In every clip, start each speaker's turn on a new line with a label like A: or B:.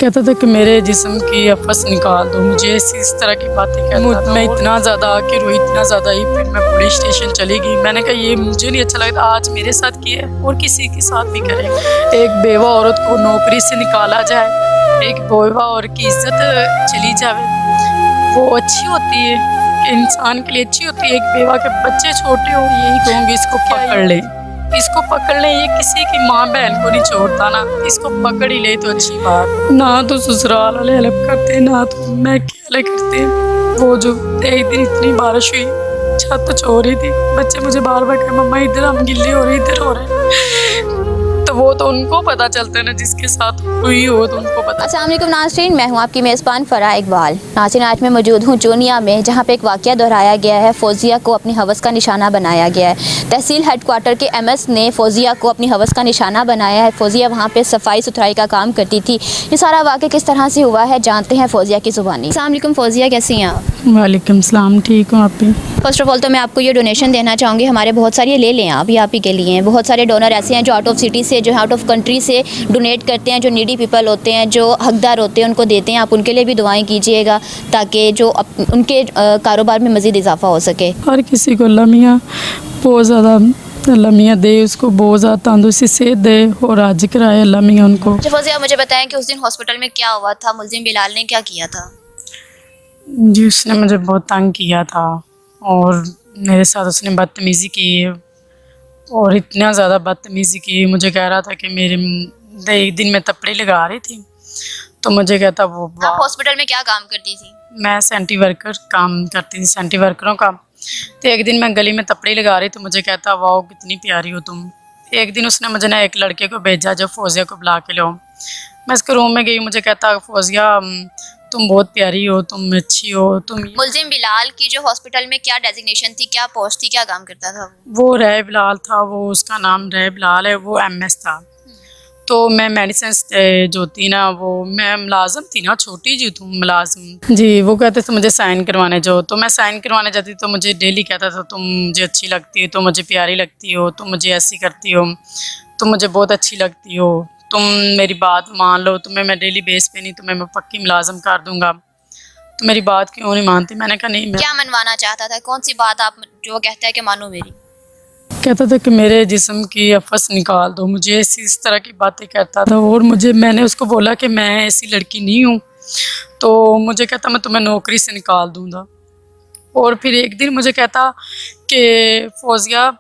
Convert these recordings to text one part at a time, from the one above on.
A: कहता था कि मेरे जिस्म की अफस निकाल दो, मुझे इस तरह की बातें कहता था। मैं इतना ज़्यादा आके रोई, इतना ज़्यादा ही, फिर मैं पुलिस स्टेशन चली गई। मैंने कहा ये मुझे नहीं अच्छा लगता, आज मेरे साथ किया है और किसी के साथ भी करे। एक बेवा औरत को नौकरी से निकाला जाए, एक बेवा औरत की इज्जत चली जाए, वो अच्छी होती है कि इंसान के लिए अच्छी होती है। एक बेवा के बच्चे छोटे हो, यही कहूँगी इसको पकड़ लें, इसको पकड़ लें। ये किसी की माँ बहन को नहीं छोड़ता ना, इसको पकड़ ही ले तो अच्छी बात। ना तो ससुराल वाले हेल्प करते, ना तो मैं अकेले करते। वो जो एक दिन इतनी बारिश हुई, छत छो रही थी, बच्चे मुझे बार बार कहे मम्मा इधर हम गिल्ले हो रहे, इधर हो रहे। तो वो तो उनको पता चलता है ना, जिसके साथ हुई हो तो उनको पता।
B: अस्सलाम वालेकुम नाज़रीन, मैं हूं आपकी मेज़बान फ़रा इकबाल। नाज़रीन, आज मैं मौजूद हूं चोनिया में, जहां पे एक वाक़या दोहराया गया है। फ़ौजिया को अपनी हवस का निशाना बनाया गया है। तहसील हेडक्वार्टर के एमएस ने फ़ौजिया को अपनी हवस का निशाना बनाया है। फ़ौजिया वहां पे सफाई सुथराई का काम करती थी। ये सारा वाक़या किस तरह से हुआ है, जानते हैं फ़ौजिया की ज़ुबानी। अस्सलाम वालेकुम फ़ौजिया, कैसी हैं आप?
A: वालेकुम सलाम, ठीक हूँ। आप भी?
B: फर्स्ट ऑफ ऑल तो मैं आपको ये डोनेशन देना चाहूँगी, हमारे बहुत सारे, ये ले लें आप ही के लिए हैं। बहुत सारे डोनर ऐसे हैं जो आउट ऑफ सिटी से, जो आउट ऑफ कंट्री से डोनेट करते हैं, जो नीडी पीपल होते हैं, जो हकदार होते हैं, उनको देते हैं। आप उनके लिए भी दुआएं कीजिएगा ताकि जो उनके कारोबार में मज़ीद इजाफा हो सके।
A: हर किसी को अल्लाह मियाँ बहुत ज़्यादा, अल्लाह मियाँ दे उसको बहुत ज़्यादा तंदुरुस्ती सेहत दे और आज कराए अल्लाह मियाँ उनको।
B: फ़ौजिया, मुझे बताएं कि उस दिन हॉस्पिटल में क्या हुआ था? मुलजिम बिलाल ने क्या किया था?
A: जी, उसने मुझे बहुत तंग किया था और मेरे साथ उसने बदतमीज़ी की, और इतना ज़्यादा बदतमीज़ी की। मुझे कह रहा था कि मेरे एक दिन मैं तपड़े लगा रही थी तो मुझे कहता वो
B: आप हॉस्पिटल में क्या काम करती थी?
A: मैं सेंटी वर्कर काम करती थी, सेंटी वर्करों का। तो एक दिन मैं गली में तपड़ी लगा रही तो मुझे कहता वाओ कितनी प्यारी हो तुम। एक दिन उसने मुझे ना एक लड़के को भेजा जो फ़ौजिया को बुला के लो। मैं उसके रूम में गई, मुझे कहता फ़ौजिया तुम बहुत प्यारी हो, तुम अच्छी हो, तुम।
B: मुलजिम बिलाल की जो हॉस्पिटल में क्या डेजिग्नेशन थी, क्या पोस्ट थी, क्या काम करता था?
A: वो रै बिलाल था, वो उसका नाम रै बिलाल है, वो एमएस था। तो मैं मेडिसिन जो थी ना, वो मैं मुलाजम थी ना, छोटी जी थी मुलाजम। जी, वो कहते थे मुझे साइन करवाने जाओ, तो मैं साइन करवाने जाती तो मुझे डेली कहता था तुम मुझे अच्छी लगती हो, तुम मुझे प्यारी लगती हो, तुम मुझे ऐसी करती हो, तुम मुझे बहुत अच्छी लगती हो, तुम मेरी बात मान लो, तुम्हें मैं डेली बेस पे नहीं तुम्हें मैं पक्की मुलाजम कर दूंगा। तो मेरी बात क्यों नहीं मानती? मैंने कहा नहीं। मैं
B: क्या मनवाना चाहता था? कौन सी बात आप जो कहता है कि मानो मेरी?
A: कहता था कि मेरे जिस्म की अफस निकाल दो, मुझे इस तरह की बातें करता था। और मैंने उसको बोला कि मैं ऐसी लड़की नहीं हूँ, तो मुझे कहता मैं तुम्हें नौकरी से निकाल दूँगा। और फिर एक दिन मुझे कहता कि फ़ौजिया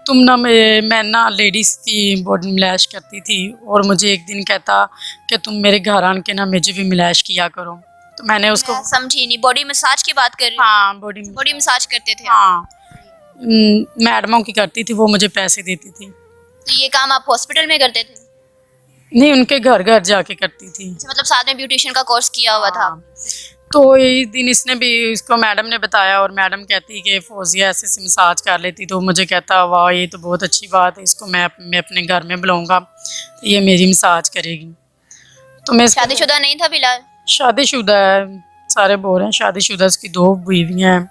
A: तुम ना मैं ना लेडीज़ की बॉडी मिलाश करती थी, और मुझे एक दिन कहता कि तुम मेरे घर आन के ना मुझे भी मिलाश किया करो। तो मैंने उसको
B: मैं समझी नहीं, बॉडी मसाज की बात कर रही हूँ?
A: हाँ,
B: बॉडी मसाज करते थे?
A: हाँ, मैडमों की करती थी, वो मुझे पैसे देती थी।
B: तो ये काम आप हॉस्पिटल में करते थे?
A: नहीं, उनके घर घर जाके करती थी।
B: मतलब साथ में ब्यूटिशियन का कोर्स किया हुआ था?
A: तो एक दिन इसने भी, इसको मैडम ने बताया, और मैडम कहती कि फ़ौजिया ऐसे से मसाज कर लेती। तो मुझे कहता वाह ये तो बहुत अच्छी बात है, इसको मैं अपने घर में बुलाऊंगा, तो ये मेरी मसाज करेगी। तो मैं
B: शादीशुदा नहीं था बिलाल?
A: शादीशुदा है, सारे बोल रहे हैं शादीशुदा, उसकी 2 बीवियाँ हैं।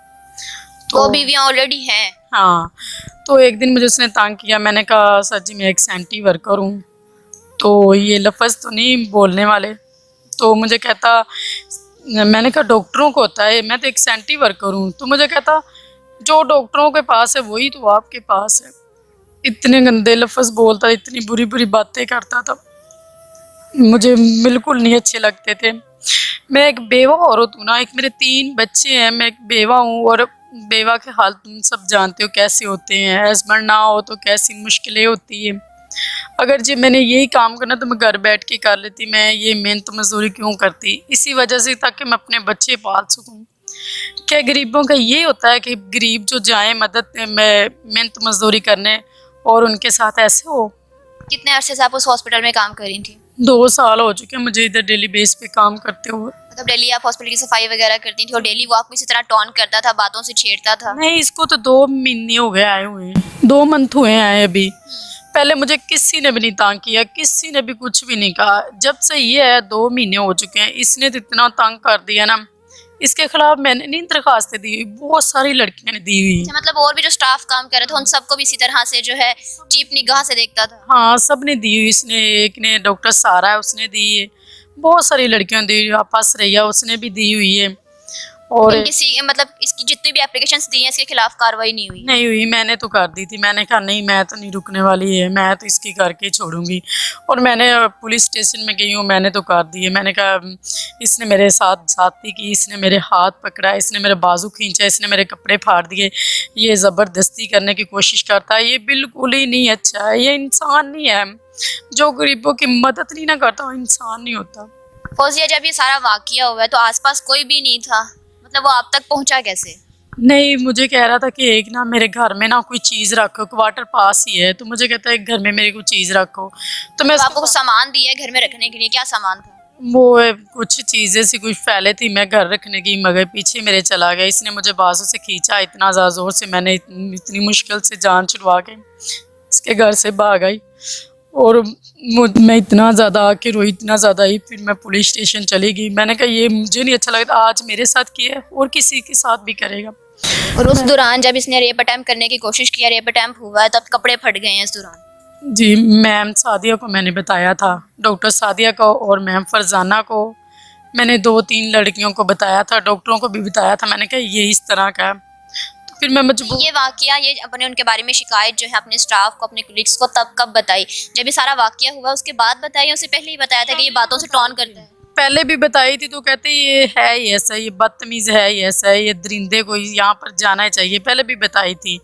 B: दो बीवियां ऑलरेडी हैं?
A: हाँ। तो एक दिन मुझे उसने तंग किया, मैंने कहा सर जी मैं एक सेंटी वर्कर हूँ, तो ये लफ्ज़ तो नहीं बोलने वाले। तो मुझे कहता, मैंने कहा डॉक्टरों को होता है, मैं तो एक सेंटी वर्कर हूँ। तो मुझे कहता जो डॉक्टरों के पास है वही तो आपके पास है। इतने गंदे लफ्ज़ बोलता, इतनी बुरी बुरी बातें करता था, मुझे बिल्कुल नहीं अच्छे लगते थे। मैं एक बेवा औरत हूँ ना, एक मेरे 3 बच्चे हैं, मैं एक बेवा हूँ, और बेवा के हाल तुम सब जानते हो कैसे होते हैं। हस्बैंड ना हो तो कैसी मुश्किलें होती है। अगर जी मैंने यही काम करना तो मैं घर बैठ के कर लेती, मैं ये मेहनत मजदूरी क्यों करती? इसी वजह से, ताकि मैं अपने बच्चे पाल सकूं। क्या गरीबों का ये होता है कि गरीब जो जाएं मदद में मेहनत मजदूरी करने, और उनके साथ ऐसे हो?
B: कितने अरसे से आप उस हॉस्पिटल में काम कर रही थी?
A: 2 साल हो चुके हैं मुझे इधर डेली बेस पे काम करते हुए।
B: मतलब डेली आप हॉस्पिटल की सफाई वगैरह करती थी, और डेली वो आपको इसी तरह टॉन करता था, बातों से छेड़ता था?
A: नहीं, इसको तो 2 महीने हो गए आए हुए, 2 मंथ हुए आए अभी। पहले मुझे किसी ने भी नहीं तंग किया, किसी ने भी कुछ भी नहीं कहा। जब से ये है 2 महीने हो चुके हैं, इसने तो इतना तंग कर दिया ना। इसके खिलाफ मैंने नहीं दरखास्तें दी हुई, बहुत सारी लड़कियों ने दी हुई।
B: मतलब और भी जो स्टाफ काम कर रहे थे उन सबको भी इसी तरह से जो है चीप निगाह से देखता था?
A: हाँ, सब ने दी हुई। इसने, एक ने डॉक्टर सारा है उसने दी है, बहुत सारी लड़कियों ने दी, आपस रैया उसने भी दी हुई है। और
B: लेकिन किसी मतलब इसकी जितनी भी एप्लीकेशंस दी हैं इसके खिलाफ कार्रवाई नहीं हुई।
A: नहीं हुई, मैंने तो कर दी थी। मैंने कहा नहीं, मैं तो नहीं रुकने वाली है, मैं तो इसकी करके छोड़ूंगी। और मैंने पुलिस स्टेशन में गई हूँ, मैंने तो कर दी है। मैंने कहा इसने मेरे साथ ज्यादती की, इसने मेरे हाथ पकड़ा, इसने मेरे बाजू खींचा, इसने मेरे कपड़े फाड़ दिए, ये ज़बरदस्ती करने की कोशिश करता है, ये बिल्कुल ही नहीं अच्छा है, ये इंसान नहीं है। जो गरीबों की मदद नहीं ना करता वो इंसान नहीं होता।
B: फौजिया, जब ये सारा वाकया हुआ है तो आसपास कोई भी नहीं था, मतलब वो आप तक पहुंचा कैसे?
A: नहीं, मुझे कह रहा था कि एक ना मेरे घर में ना कोई चीज़ रखो, क्वार्टर पास ही है, तो मुझे कहता है एक घर में मेरे को चीज़ रखो। तो मैं
B: तो आपको
A: उसको
B: कुछ सामान दिया है घर में रखने के लिए, क्या सामान था?
A: वो कुछ चीज़ें सी कुछ फैले थी, मैं घर रखने की, मगर पीछे मेरे चला गया। इसने मुझे बाजू से खींचा इतना ज़्यादा ज़ोर से, मैंने इतनी मुश्किल से जान छुड़वा के इसके घर से भाग आई। और मैं इतना ज़्यादा आके रोई, इतना ज़्यादा ही, फिर मैं पुलिस स्टेशन चली गई। मैंने कहा ये मुझे नहीं अच्छा लगता, आज मेरे साथ किया है और किसी के साथ भी करेगा।
B: और उस दौरान जब इसने रेप अटेम्प्ट करने की कोशिश किया, रेप अटेम्प्ट हुआ है, तब कपड़े फट गए हैं इस दौरान।
A: जी, मैम सादिया को मैंने बताया था, डॉक्टर सादिया को और मैम फरजाना को। मैंने 2-3 लड़कियों को बताया था, डॉक्टरों को भी बताया था। मैंने कहा ये इस तरह का है। तो फिर मैं मजबूर,
B: ये वाकया, ये अपने उनके बारे में शिकायत जो है अपने स्टाफ को, अपने कलीग्स को तब कब बताई? जब ये सारा वाकया हुआ उसके बाद बताई या उससे पहले ही बताया था कि ये बातों से टॉन करता है?
A: पहले भी बताई थी, तो कहते ये है ही ऐसा, ये बदतमीज़ है ही ऐसा है, ये दरिंदे को यहाँ पर जाना ही चाहिए, पहले भी बताई थी।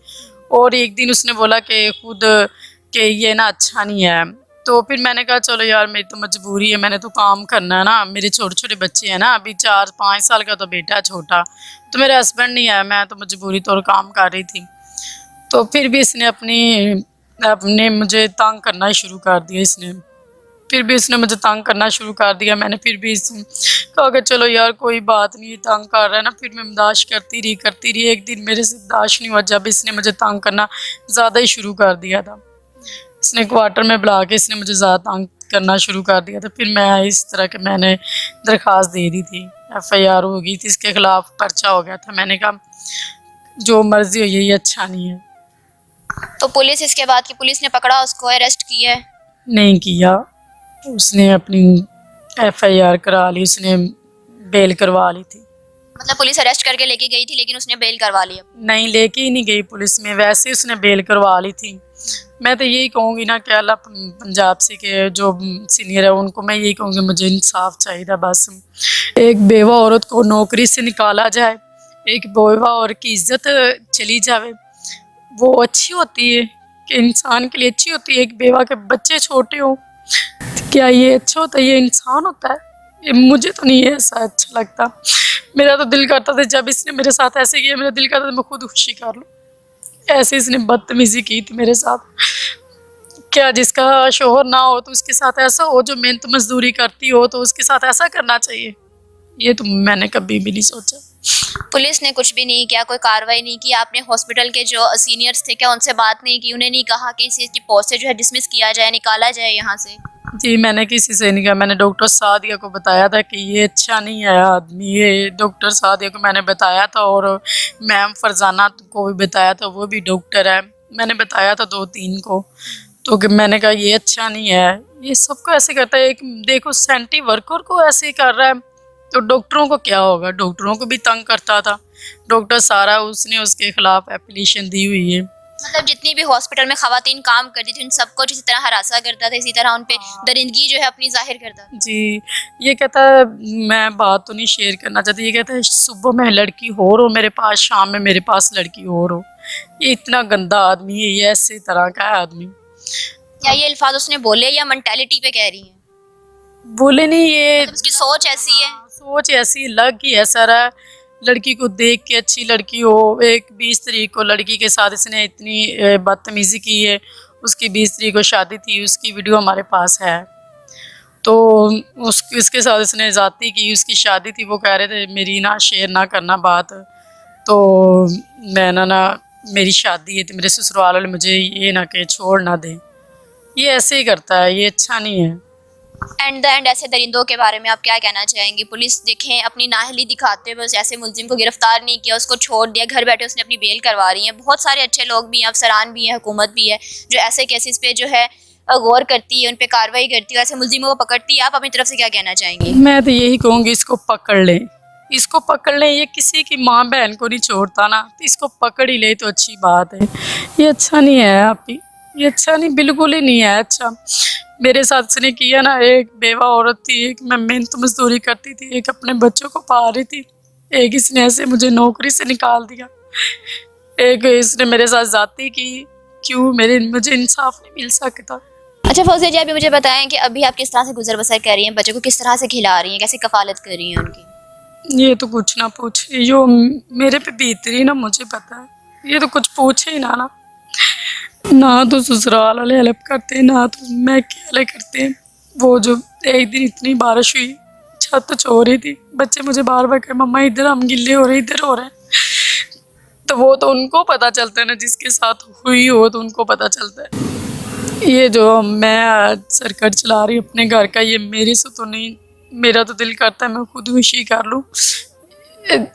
A: और एक दिन उसने बोला कि खुद कि ये ना अच्छा नहीं है। तो फिर मैंने कहा चलो यार, मेरी तो मजबूरी है, मैंने तो काम करना है ना, मेरे छोटे छोटे बच्चे हैं ना, अभी 4-5 साल का तो बेटा है छोटा, तो मेरा हस्बैंड नहीं है, मैं तो मजबूरी तौर काम कर रही थी। तो फिर भी इसने अपने मुझे तंग करना ही शुरू कर दिया। फिर भी इसने मुझे तंग करना शुरू कर दिया। मैंने फिर भी कहा कि चलो यार कोई बात नहीं, तंग कर रहा है ना। फिर मैं बर्दाश्त करती रही। एक दिन मेरे से बर्दाश्त नहीं हुआ, जब इसने मुझे तंग करना ज़्यादा ही शुरू कर दिया था। इसने क्वार्टर में बुला के इसने मुझे ज़्यादा तंग करना शुरू कर दिया था। फिर मैं इस तरह के मैंने दरख्वास्त दे दी थी, FIR हो गई थी, इसके खिलाफ पर्चा हो गया था। मैंने कहा जो मर्जी हो, ये अच्छा नहीं है।
B: तो पुलिस, इसके बाद की पुलिस ने पकड़ा उसको, अरेस्ट किया है?
A: नहीं किया, उसने अपनी FIR करा ली, उसने बेल करवा ली थी।
B: मतलब पुलिस अरेस्ट करके लेके गई थी लेकिन उसने बेल करवा लिया?
A: नहीं, लेके ही नहीं गई पुलिस में, वैसे ही उसने बेल करवा ली थी। मैं तो यही कहूँगी ना कि अल्लाह पंजाब से के जो सीनियर है उनको मैं यही कहूँगी, मुझे इंसाफ चाहिए बस। एक बेवा औरत को नौकरी से निकाला जाए, एक बेवा औरत की इज्जत चली जावे, वो अच्छी होती है कि इंसान के लिए अच्छी होती है? एक बेवा के बच्चे छोटे हों, क्या ये अच्छा होता है? ये इंसान होता है? ये मुझे तो नहीं ऐसा अच्छा लगता। मेरा तो दिल करता था जब इसने मेरे साथ ऐसे किया, मेरा दिल करता था मैं खुद खुशी कर लूँ। ऐसे इसने बदतमीजी की थी मेरे साथ। क्या जिसका शोहर ना हो तो उसके साथ ऐसा हो, जो मेहनत मजदूरी करती हो तो उसके साथ ऐसा करना चाहिए? ये तो मैंने कभी भी नहीं सोचा।
B: पुलिस ने कुछ भी नहीं किया, कोई कार्रवाई नहीं की? आपने हॉस्पिटल के जो सीनियर्स थे क्या उनसे बात नहीं की? उन्हें नहीं कहा कि इसी की पोस्ट से जो है डिसमिस किया जाए, निकाला जाए यहाँ से?
A: जी, मैंने किसी से नहीं कहा। मैंने डॉक्टर सादिया को बताया था कि ये अच्छा नहीं है आदमी, ये डॉक्टर सादिया को मैंने बताया था, और मैम फरजाना को भी बताया था, वो भी डॉक्टर है। मैंने बताया था 2-3 को, तो कि मैंने कहा ये अच्छा नहीं है, ये सबको ऐसे करता है। एक देखो सेंट्री वर्कर को ऐसे ही कर रहा है, तो डॉक्टरों को क्या होगा? डॉक्टरों को भी तंग करता था। डॉक्टर सारा उसने उसके खिलाफ एप्लीकेशन दी हुई है।
B: मतलब जितनी भी हॉस्पिटल में खवातीन काम करती थी उन सबको जिस तरह हरासा करता था, इसी तरह उन पे दरिंदगी जो है अपनी जाहिर करता था।
A: जी, ये कहता है मैं बात तो नहीं शेयर करना चाहती, ये कहता है सुबह में लड़की और हो मेरे पास, शाम में मेरे पास लड़की और हो। ये इतना गंदा आदमी है, ये ऐसे तरह का है आदमी।
B: क्या ये अल्फाज उसने बोले या मेंटालिटी पे कह रही हैं?
A: बोले नहीं, ये
B: मतलब उसकी सोच ऐसी है?
A: सोच ऐसी लग ही ऐसा रहा। लड़की को देख के अच्छी लड़की हो, एक 20 तारीख को लड़की के साथ इसने इतनी बदतमीजी की है। उसकी 20 तारीख को शादी थी, उसकी वीडियो हमारे पास है। तो इसके साथ इसने ज़्यादती की, उसकी शादी थी, वो कह रहे थे मेरी ना शेयर ना करना बात, तो मैं ना मेरी शादी है तो मेरे ससुराल वाले मुझे ये ना कि छोड़ ना दें। ये ऐसे ही करता है, ये अच्छा नहीं है।
B: एंड द एंड ऐसे दरिंदों के बारे में आप क्या कहना चाहेंगे? पुलिस देखें अपनी नाअहली दिखाते हुए बस ऐसे मुलजिम को गिरफ्तार नहीं किया, उसको छोड़ दिया, घर बैठे उसने अपनी बेल करवा रही है। बहुत सारे अच्छे लोग भी हैं, अफसरान भी हैं, हुकूमत भी है जो ऐसे केसेस पे जो है गौर करती है, उन पे कार्रवाई करती है, ऐसे मुलजिमों को पकड़ती है, आप अपनी तरफ से क्या कहना चाहेंगी?
A: मैं तो यही कहूँगी, इसको पकड़ लें, इसको पकड़ लें। ये किसी की माँ बहन को नहीं छोड़ता ना, तो इसको पकड़ ही ले तो अच्छी बात है। ये अच्छा नहीं है आप ही, ये अच्छा नहीं, बिल्कुल ही नहीं है अच्छा। मेरे साथ इसने किया ना, एक बेवा औरत थी, एक मैं मेहनत मजदूरी करती थी, एक अपने बच्चों को पाल रही थी, एक इसने ऐसे मुझे नौकरी से निकाल दिया, एक इसने मेरे साथ जाती की। क्यों मुझे इंसाफ नहीं मिल सकता?
B: अच्छा फौजिया जी, अभी मुझे बताएं कि अभी आप किस तरह से गुजर बसर कर रही हैं, बच्चों को किस तरह से खिला रही हैं, कैसे कफालत कर रही हैं उनकी?
A: ये तो कुछ ना पूछे, जो मेरे पे बीत रही ना मुझे पता है। ये तो कुछ पूछे ही ना तो ससुराल वाले हेल्प करते, ना तो मैं अकेले करते। वो जो एक दिन इतनी बारिश हुई, छत छो रही थी, बच्चे मुझे बार बार कहे मम्मा इधर हम गिल्ले हो रहे, इधर हो रहे हैं। तो वो तो उनको पता चलता है ना, जिसके साथ हुई हो तो उनको पता चलता है। ये जो मैं सर्कट चला रही अपने घर का, ये मेरे से तो नहीं, मेरा तो दिल करता है मैं खुदकुशी कर लूँ।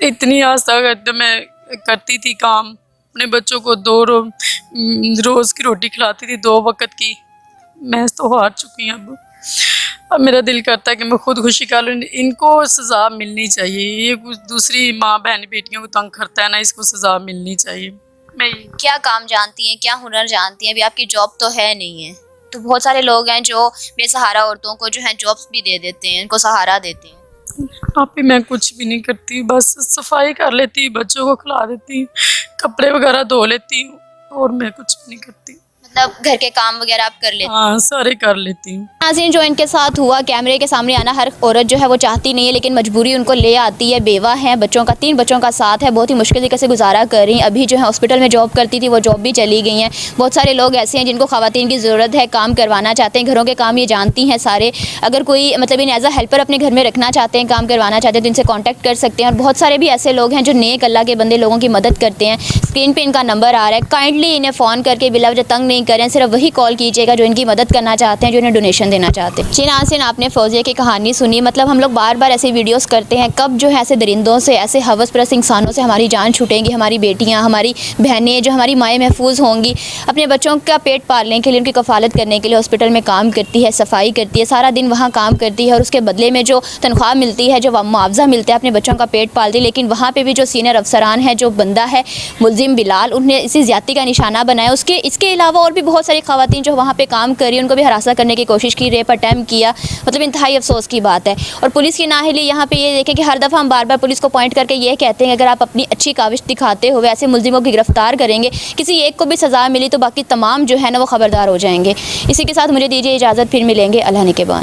A: इतनी आज तक मैं करती थी काम, अपने बच्चों को रोज़ की रोटी खिलाती थी, 2 वक्त की। मैं तो हार चुकी हूँ अब मेरा दिल करता है कि मैं खुदकुशी कर लूँ। इनको सज़ा मिलनी चाहिए, ये कुछ दूसरी माँ बहन बेटियों को तंग करता है ना, इसको सज़ा मिलनी चाहिए। मैं
B: क्या काम जानती हैं, क्या हुनर जानती हैं? अभी आपकी जॉब तो है नहीं है, तो बहुत सारे लोग हैं जो बेसहारा औरतों को जो है जॉब्स भी दे देते हैं, इनको सहारा देते हैं।
A: आप ही, मैं कुछ भी नहीं करती, बस सफाई कर लेती, बच्चों को खिला देती, कपड़े वगैरह धो लेती हूँ, और मैं कुछ भी नहीं करती।
B: मतलब घर के काम वगैरह आप कर लेते हैं?
A: हाँ, सारे कर लेती हूँ।
B: नाज़रीन, जो इनके साथ हुआ, कैमरे के सामने आना हर औरत जो है वो चाहती नहीं है, लेकिन मजबूरी उनको ले आती है। बेवा है, बच्चों का 3 बच्चों का साथ है, बहुत ही मुश्किल तरीके से गुजारा कर रही हैं। अभी जो है हॉस्पिटल में जॉब करती थी, वो जॉब भी चली गई हैं। बहुत सारे लोग ऐसे हैं जिनको ख़वातीन की ज़रूरत है, काम करवाना चाहते हैं, घरों के काम ये जानती हैं सारे। अगर कोई मतलब इन एज़ अ हेल्पर अपने घर में रखना चाहते हैं, काम करवाना चाहते हैं, तो इनसे कॉन्टैक्ट कर सकते हैं। और बहुत सारे भी ऐसे लोग हैं जो नेक अल्लाह के बंदे लोगों की मदद करते हैं। स्क्रीन पर इनका नंबर आ रहा है, काइंडली इन्हें फ़ोन करके बिलावजह तंग नहीं करें, सिर्फ वही कॉल कीजिएगा जो इनकी मदद करना चाहते हैं, जो इन्हें डोनेशन देना चाहते हैं। जी नाज़रीन, आपने फौजिया की कहानी सुनी। मतलब हम लोग बार बार ऐसे वीडियोस करते हैं, कब जो है ऐसे दरिंदों से, ऐसे हवस परस्त इंसानों से हमारी जान छूटेंगी। हमारी बेटियां, हमारी बहनें, जो हमारी माएँ महफूज होंगी, अपने बच्चों का पेट पालने के लिए, उनकी कफ़ालत करने के लिए हॉस्पिटल में काम करती है, सफाई करती है, सारा दिन वहाँ काम करती है, और उसके बदले में जो तनख्वाह मिलती है, जो मुआवजा मिलता है, अपने बच्चों का पेट पालती है। लेकिन वहाँ पर भी जो सीनियर अफसरान है, जो बंदा है मुलजिम बिलाल, उन्हें इसी ज़्यादती का निशाना बनाया। इसके अलावा और भी बहुत सारी ख़वातीन जो वहाँ पर काम कर रही हैं, उनको भी हरासा करने की कोशिश की, रेप अटैम्प्ट किया। मतलब इंतहाई अफसोस की बात है। और पुलिस की नाअहली यहाँ पे ये देखें कि हर दफ़ा हम बार बार पुलिस को पॉइंट करके ये कहते हैं कि अगर आप अपनी अच्छी काविश दिखाते हुए ऐसे मुलजिमों की गिरफ्तार करेंगे, किसी एक को भी सज़ा मिली तो बाकी तमाम जो है ना वो ख़बरदार हो जाएंगे। इसी के साथ मुझे दीजिए इजाज़त, फिर मिलेंगे अल्लाह ने के बाद।